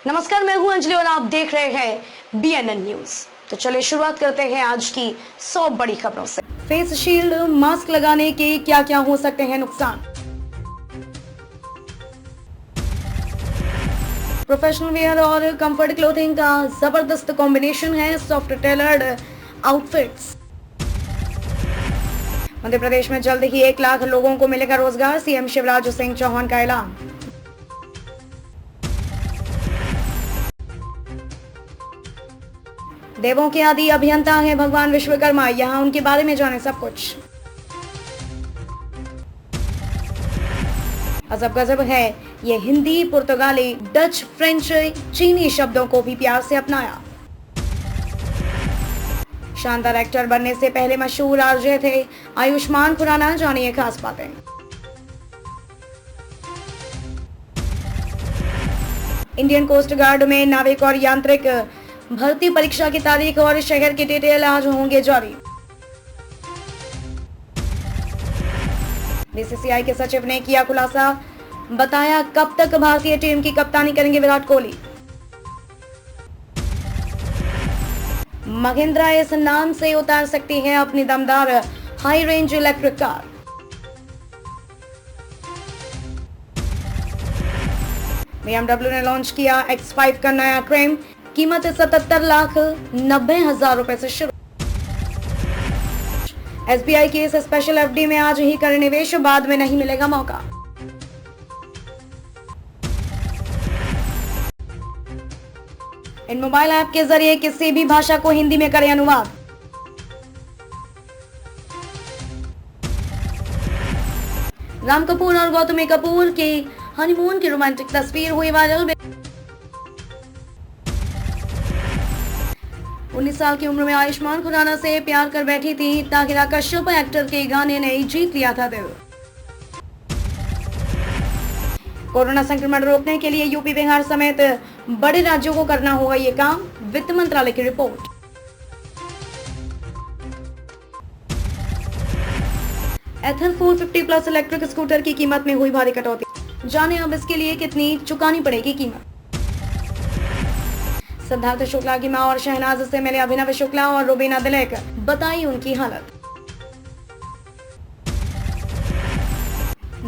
नमस्कार, मैं हूं अंजलि और आप देख रहे हैं BNN न्यूज। तो चलिए शुरुआत करते हैं आज की 100 बड़ी खबरों से। फेस शील्ड मास्क लगाने के क्या क्या हो सकते हैं नुकसान। प्रोफेशनल वेयर और कंफर्ट क्लोथिंग का जबरदस्त कॉम्बिनेशन है soft tailored outfits. Madhya Pradesh में जल्द ही 1 लाख लोगों को मिलेगा रोजगार, सीएम शिवराज सिंह चौहान का ऐलान। देवों के आदि अभियंता हैं भगवान विश्वकर्मा, यहां उनके बारे में जाने सब कुछ। अजब गजब है ये हिंदी, पुर्तगाली, डच, फ्रेंच, चीनी शब्दों को भी प्यार से अपनाया। शानदार एक्टर बनने से पहले मशहूर आरजे थे आयुष्मान खुराना, जानिए खास बातें। इंडियन कोस्ट गार्ड में नाविक और यांत्रिक भर्ती परीक्षा की तारीख और शहर की डिटेल आज होंगे जारी। बीसीसीआई के सचिव ने किया खुलासा, बताया कब तक भारतीय टीम की कप्तानी करेंगे विराट कोहली। महिंद्रा इस नाम से उतार सकती है अपनी दमदार high range electric car. BMW ने लॉन्च किया X5 का नया क्रेम, कीमत 77,90,000 रुपए से शुरू। SBI की इस स्पेशल FD में आज ही करें निवेश, बाद में नहीं मिलेगा मौका। इन मोबाइल ऐप के जरिए किसी भी भाषा को हिंदी में करें अनुवाद। राम कपूर और गौतमी कपूर की हनीमून की रोमांटिक तस्वीर हुई वायरल। 19 साल की उम्र में आयुष्मान खुराना से प्यार कर बैठी थी ताहिरा कश्यप, एक्टर के गाने ने जीत लिया था दिल। कोरोना संक्रमण रोकने के लिए यूपी, बिहार समेत बड़े राज्यों को करना होगा ये काम, वित्त मंत्रालय की रिपोर्ट। एथर 450 प्लस इलेक्ट्रिक स्कूटर की कीमत में हुई भारी कटौती, जाने अब इसके लिए कितनी चुकानी पड़ेगी कीमत। सिद्धार्थ शुक्ला की मां और शहनाज से मिले अभिनव शुक्ला और रुबीना दिलेक, बताई उनकी हालत।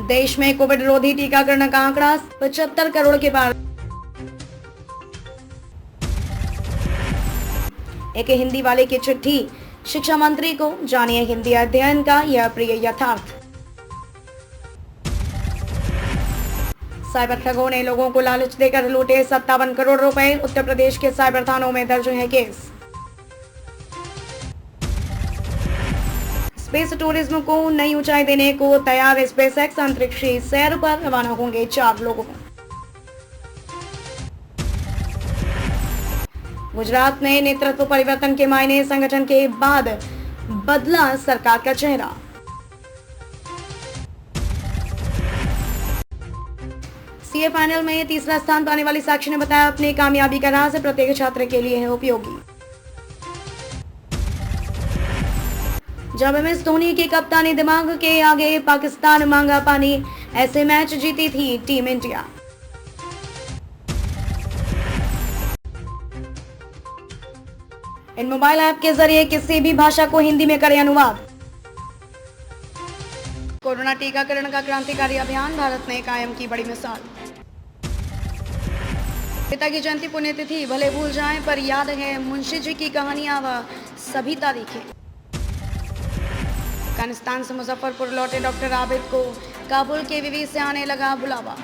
देश में कोविड रोधी टीकाकरण का आंकड़ा 75 करोड़ के पार। एक हिंदी वाले की चिट्ठी शिक्षा मंत्री को, जानिए हिंदी अध्ययन का यह प्रिय यथार्थ। साइबर ठगों ने लोगों को लालच देकर लूटे 57 करोड़ रुपए, उत्तर प्रदेश के साइबर थानों में दर्ज है केस। स्पेस टूरिज्म को नई ऊंचाई देने को तैयार स्पेसएक्स, अंतरिक्षी सैर पर रवाना होंगे 4 लोगों। गुजरात में नेतृत्व परिवर्तन के मायने, संगठन के बाद बदला सरकार का चेहरा। सीए फाइनल में तीसरा स्थान पाने वाली साक्षी ने बताया अपनी कामयाबी का राज प्रत्येक छात्र के लिए है उपयोगी। जब MS धोनी की कप्तानी दिमाग के आगे पाकिस्तान मांगा पानी, ऐसे मैच जीती थी टीम इंडिया। इन मोबाइल ऐप के जरिए किसी भी भाषा को हिंदी में करें अनुवाद। कोरोना टीकाकरण का क्रांतिकारी अभियान, भारत ने कायम की बड़ी मिसाल। पिता की जयंती पुण्यतिथि भले भूल जाएं पर याद है मुंशी जी की कहानियां व सभी तारीखें। अफगानिस्तान से मुजफ्फरपुर लौटे डॉक्टर आबिद को काबुल के विवी से आने लगा बुलावा।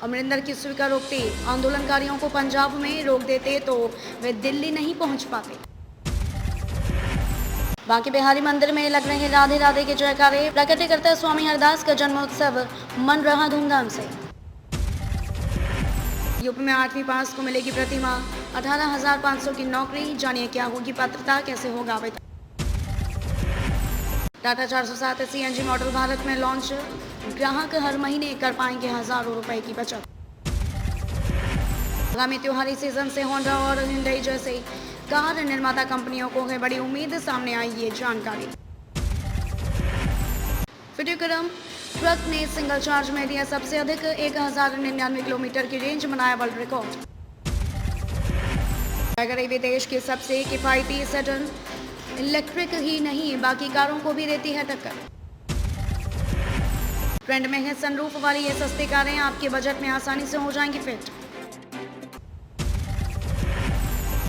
अमरिंदर की स्वीकार रोकती, आंदोलनकारियों को पंजाब में रोक देते तो वे दिल्ली नहीं पहुंच पाते। बांके बिहारी मंदिर में लग रहे राधे राधे के जयकारे, प्रकट करते स्वामी हरदास का जन्मोत्सव मन रहा धूमधाम से। यूपी में 8वीं पास को मिलेगी प्रतिमा, 18,500 की नौकरी, जानिए क्या होगी पात्रता, कैसे होगा आवेदन। टाटा 407 CNG मॉडल भारत में लॉन्च, ग्राहक हर महीने कर पाएंगे हजारों रुपए की बचत। आगामी त्योहारी सीजन से होंडा और हिंडई जैसे कार निर्माता कंपनियों को है बड़ी उम्मीद, सामने आई ये जानकारी। वीडियो क्रम ट्रक ने सिंगल चार्ज में दिया सबसे अधिक 1099 किलोमीटर की रेंज, बनाया वर्ल्ड रिकॉर्ड। रेलवे देश की सबसे किफायती सेडन इलेक्ट्रिक ही नहीं बाकी कारों को भी देती है टक्कर। ट्रेंड में है सनरूफ वाली ये सस्ती कारें, आपके बजट में आसानी से हो जाएंगी फिट।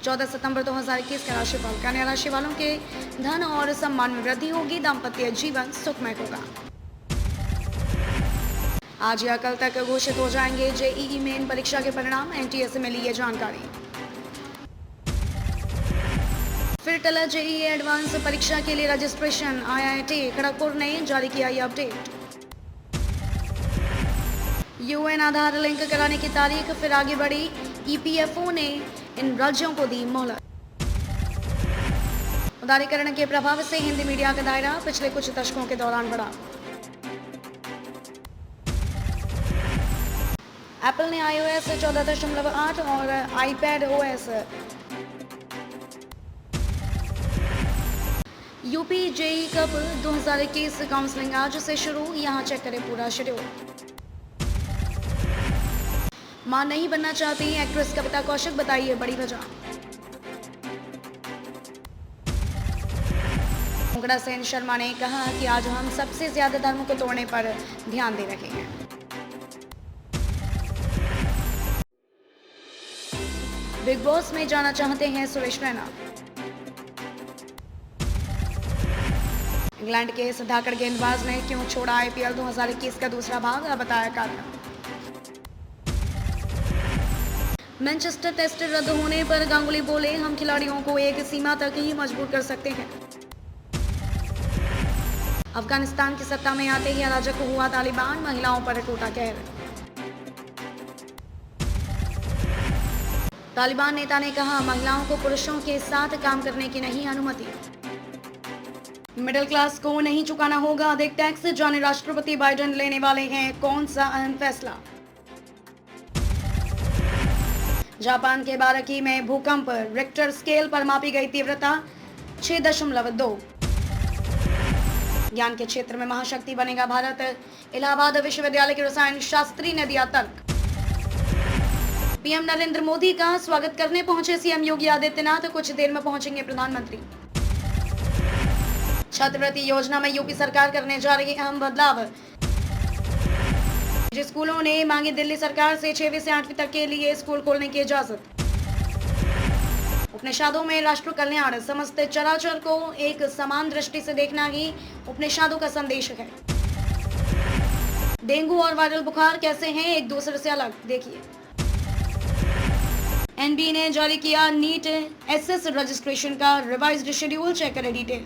14 सितंबर 2021 का राशिफल। कन्या राशि वालों के धन और सम्मान में वृद्धि होगी, दाम्पत्य जीवन सुखमय होगा। आज या कल तक घोषित हो जाएंगे जेईई मेन परीक्षा के परिणाम, एनटीए से मिली ये जानकारी। फिर टला जेईई एडवांस परीक्षा के लिए रजिस्ट्रेशन, आईआईटी खड़गपुर ने जारी किया ये अपडेट। यूएन आधार लिंक कराने की तारीख फिर आगे बढ़ी, ईपीएफओ ने इन राज्यों को दी मोहलत। उदारीकरण के प्रभाव से हिंदी मीडिया का दायरा पिछले कुछ दशकों के दौरान बढ़ा। एप्पल ने iOS 14.8 और iPadOS UP JEE cup 2021 counselling आज से शुरू, यहां चेक करें पूरा शेड्यूल। मां नहीं बनना चाहती एक्ट्रेस कविता कौशिक, बताइए बड़ी वजह। उग्रसेन शर्मा ने कहा कि आज हम सबसे ज्यादा धर्म को तोड़ने पर ध्यान दे रहे हैं। बिग बॉस में जाना चाहते हैं सुरेश रैना। इंग्लैंड के इस धाकड़ गेंदबाज ने क्यों छोड़ा आईपीएल 2021 का दूसरा भाग, बताया कारण। मैनचेस्टर टेस्ट रद्द होने पर गांगुली बोले, हम खिलाड़ियों को एक सीमा तक ही मजबूर कर सकते हैं। अफगानिस्तान की सत्ता में आते ही अराजक हुआ तालिबान, महिलाओं पर टूटा कहर। तालिबान नेता ने कहा, महिलाओं को पुरुषों के साथ काम करने की नहीं अनुमति। मिडिल क्लास को नहीं चुकाना होगा अधिक टैक्स, जाने राष्ट्रपति बाइडेन लेने वाले हैं कौन सा अहम फैसला। जापान के बाराकी में भूकंप, रिक्टर स्केल पर मापी गई तीव्रता 6.2। ज्ञान के क्षेत्र में महाशक्ति बनेगा भारत, इलाहाबाद विश्वविद्यालय के रसायन शास्त्री ने दिया तर्क। पीएम नरेंद्र मोदी का स्वागत करने पहुंचे सीएम योगी आदित्यनाथ, कुछ देर में पहुंचेंगे प्रधानमंत्री। छात्रवृत्ति योजना में यूपी सरकार करने जा रही अहम बदलाव, जिन स्कूलों ने मांगी दिल्ली सरकार से 6वीं से 8वीं तक के लिए स्कूल खोलने की इजाजत। उपनिषदों में राष्ट्र कल्याण, समस्त चराचर को एक समान दृष्टि से देखना ही उपनिषदों का संदेश है। डेंगू और वायरल बुखार कैसे हैं एक दूसरे से अलग, देखिए। एनबीए ने जारी किया नीट एसएस रजिस्ट्रेशन का रिवाइज्ड शेड्यूल, चेक करें डिटेल।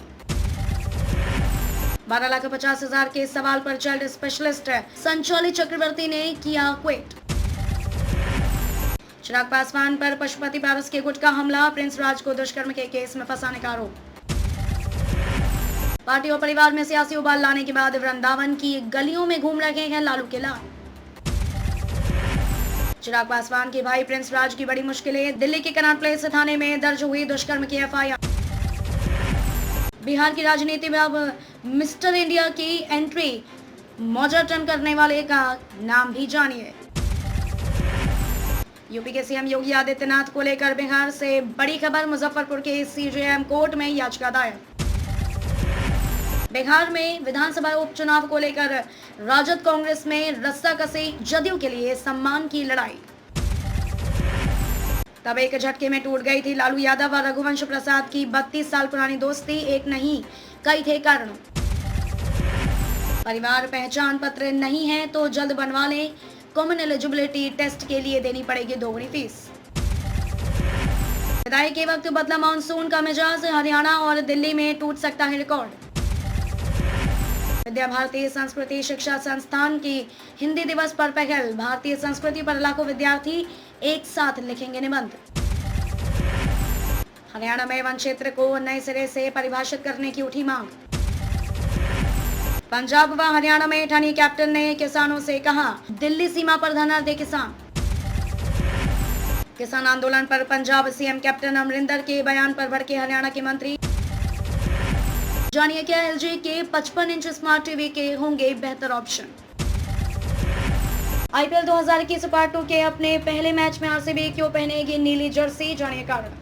12,50,000 के सवाल पर चाइल्ड स्पेशलिस्ट संचाली चक्रवर्ती ने किया क्विट। चिराग पासवान पर पशुपति पारस के गुट का हमला, प्रिंस राज को दुष्कर्म के केस में फंसाने का आरोप। पार्टी और परिवार में सियासी उबाल लाने के बाद वृंदावन की गलियों में घूम रहे हैं लालू के लाल। चिराग पासवान के भाई प्रिंस राज की बड़ी मुश्किलें, दिल्ली के कनॉट प्लेस थाने में दर्ज हुई दुष्कर्म की एफआईआर। बिहार की राजनीति में अब मिस्टर इंडिया की एंट्री, मौजा टर्न करने वाले का नाम भी जानिए। यूपी के सीएम योगी आदित्यनाथ को लेकर बिहार से बड़ी खबर, मुजफ्फरपुर के सीजेएम कोर्ट में याचिका दायर। बिहार में विधानसभा उपचुनाव को लेकर राजद कांग्रेस में रस्साकसी, जदयू के लिए सम्मान की लड़ाई। तब एक झटके में टूट गई थी लालू यादव और रघुवंश प्रसाद की 32 साल पुरानी दोस्ती, एक नहीं कई थे कारण। परिवार पहचान पत्र नहीं है तो जल्द बनवा लें, कॉमन एलिजिबिलिटी टेस्ट के लिए देनी पड़ेगी दोगुनी फीस। विदाई के वक्त बदला मानसून का मिजाज, हरियाणा और दिल्ली में टूट सकता है रिकॉर्ड। विद्या भारती संस्कृति शिक्षा संस्थान की हिंदी दिवस पर पहल, भारतीय संस्कृति पर लाखों विद्यार्थी एक साथ लिखेंगे निबंध। हरियाणा में वन क्षेत्र को नए सिरे से परिभाषित करने की उठी मांग। पंजाब व हरियाणा में ठनी कैप्टन ने किसानों से कहा, दिल्ली सीमा पर धरना दे किसान। किसान आंदोलन पर पंजाब सीएम कैप्टन अमरिंदर के बयान पर भड़के हरियाणा के मंत्री। जानिए क्या LG के 55 इंच स्मार्ट टीवी के होंगे बेहतर ऑप्शन। IPL 2021 पार्ट 2 के अपने पहले मैच में RCB क्यों पहनेगी नीली जर्सी, जानिए कारण।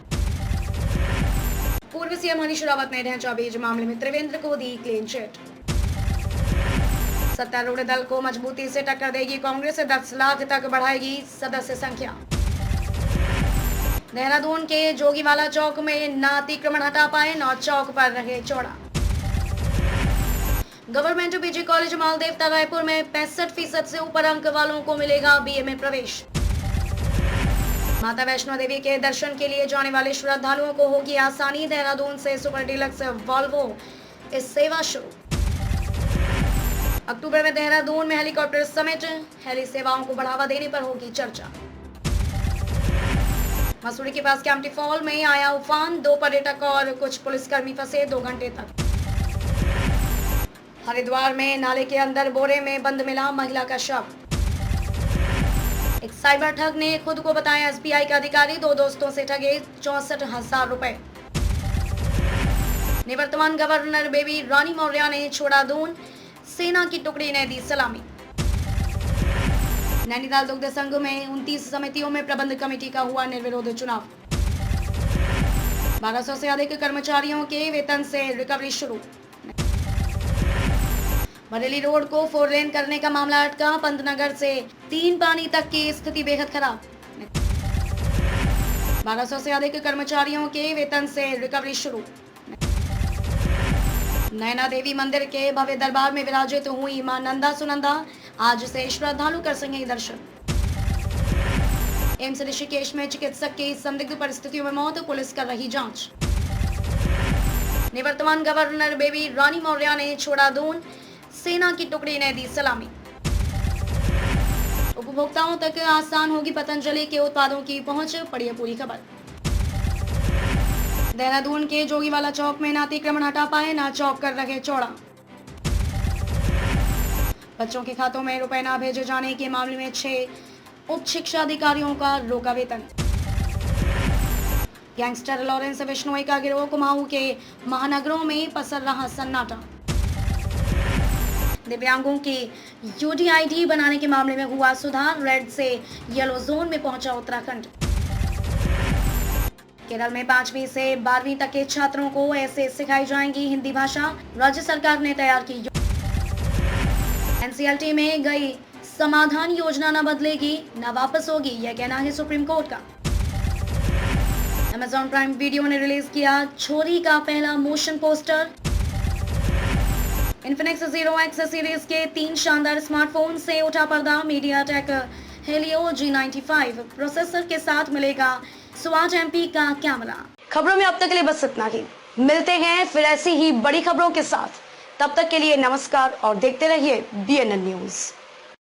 पूर्व सीएम हरीश रावत ने ढांचाबीज मामले में त्रिवेंद्र को दी क्लीन चिट। सत्तारूढ़ दल को मजबूती से टक्कर देगी कांग्रेस, 10 लाख तक बढ़ाएगी सदस्य संख्या। देहरादून के जोगीवाला चौक में न अतिक्रमण हटा पाए, न चौक पर रहे चौड़ा। Government PG college Maldevta Raipur में 65% से ऊपर अंक वालों को मिलेगा BA में प्रवेश। माता वैष्णो देवी के दर्शन के लिए जाने वाले श्रद्धालुओं को होगी आसानी, देहरादून से सुपर डीलक्स वॉल्वो इस सेवा शुरू। अक्टूबर में देहरादून में हेलीकॉप्टर समेत हेली सेवाओं को बढ़ावा देने पर होगी चर्चा। मसूरी के पास कैंपटी फॉल में आया उफान, 2 पर्यटक और कुछ पुलिसकर्मी फंसे 2 घंटे तक। हरिद्वार में नाले के अंदर बोरे में बंद मिला महिला का शव। एक साइबर ठग ने खुद को बताया SBI का अधिकारी, 2 दोस्तों से ठगे 64,000 रुपए। निवर्तमान गवर्नर बेबी रानी मौर्य ने छोड़ा दून, सेना की टुकड़ी ने दी सलामी। नैनीताल दुग्ध संघ में 29 समितियों में प्रबंध कमेटी का हुआ निर्विरोध चुनाव। 1200 से अधिक कर्मचारियों के वेतन से रिकवरी शुरू। बरेली रोड को 4 लेन करने का मामला अटका, पंतनगर से 3 पानी तक की स्थिति बेहद खराब। 1200 से अधिक कर्मचारियों के वेतन से रिकवरी शुरू। नैना देवी मंदिर के भव्य दरबार में विराजित हुई मां नंदा सुनंदा, आज से श्रद्धालु कर सकेंगे दर्शन। एम्स ऋषिकेश में चिकित्सक की संदिग्ध परिस्थितियों में मौत, पुलिस कर रही जांच। निवर्तमान गवर्नर बेबी रानी मौर्य ने छोड़ा दून, सेना की टुकड़ी ने दी सलामी। उपभोक्ताओं तक आसान होगी पतंजलि के उत्पादों की पहुंच, पढ़िए पूरी खबर। देहरादून के जोगीवाला चौक में न अतिक्रमण हटा पाए, न चौक कर रहे चौड़ा। बच्चों के खातों में रुपए न भेजे जाने के मामले में 6 उप शिक्षा अधिकारियों का रोका वेतन। गैंगस्टर लॉरेंस बिश्नोई का गिरोह कुमाऊं के महानगरों में पसर रहा सन्नाटा। दिव्यांगों की UDID बनाने के मामले में हुआ सुधार, रेड से येलो जोन में पहुंचा उत्तराखंड। केरल में 5वीं से 12वीं तक के छात्रों को ऐसे सिखाई जाएंगी हिंदी भाषा, राज्य सरकार ने तैयार की। NCLT में गई समाधान योजना न बदलेगी न वापस होगी, यह कहना है सुप्रीम कोर्ट का। Amazon प्राइम वीडियो ने रिलीज किया छोरी का पहला motion poster. Infinix Zero X series के 3 शानदार स्मार्टफोन से उठा पर्दा, MediaTek Helio G95 प्रोसेसर के साथ मिलेगा स्वाट MP का कैमरा। खबरों में अब तक के लिए बस इतना ही, मिलते हैं फिर ऐसी ही बड़ी खबरों के साथ, तब तक के लिए नमस्कार और देखते रहिए BNN न्यूज।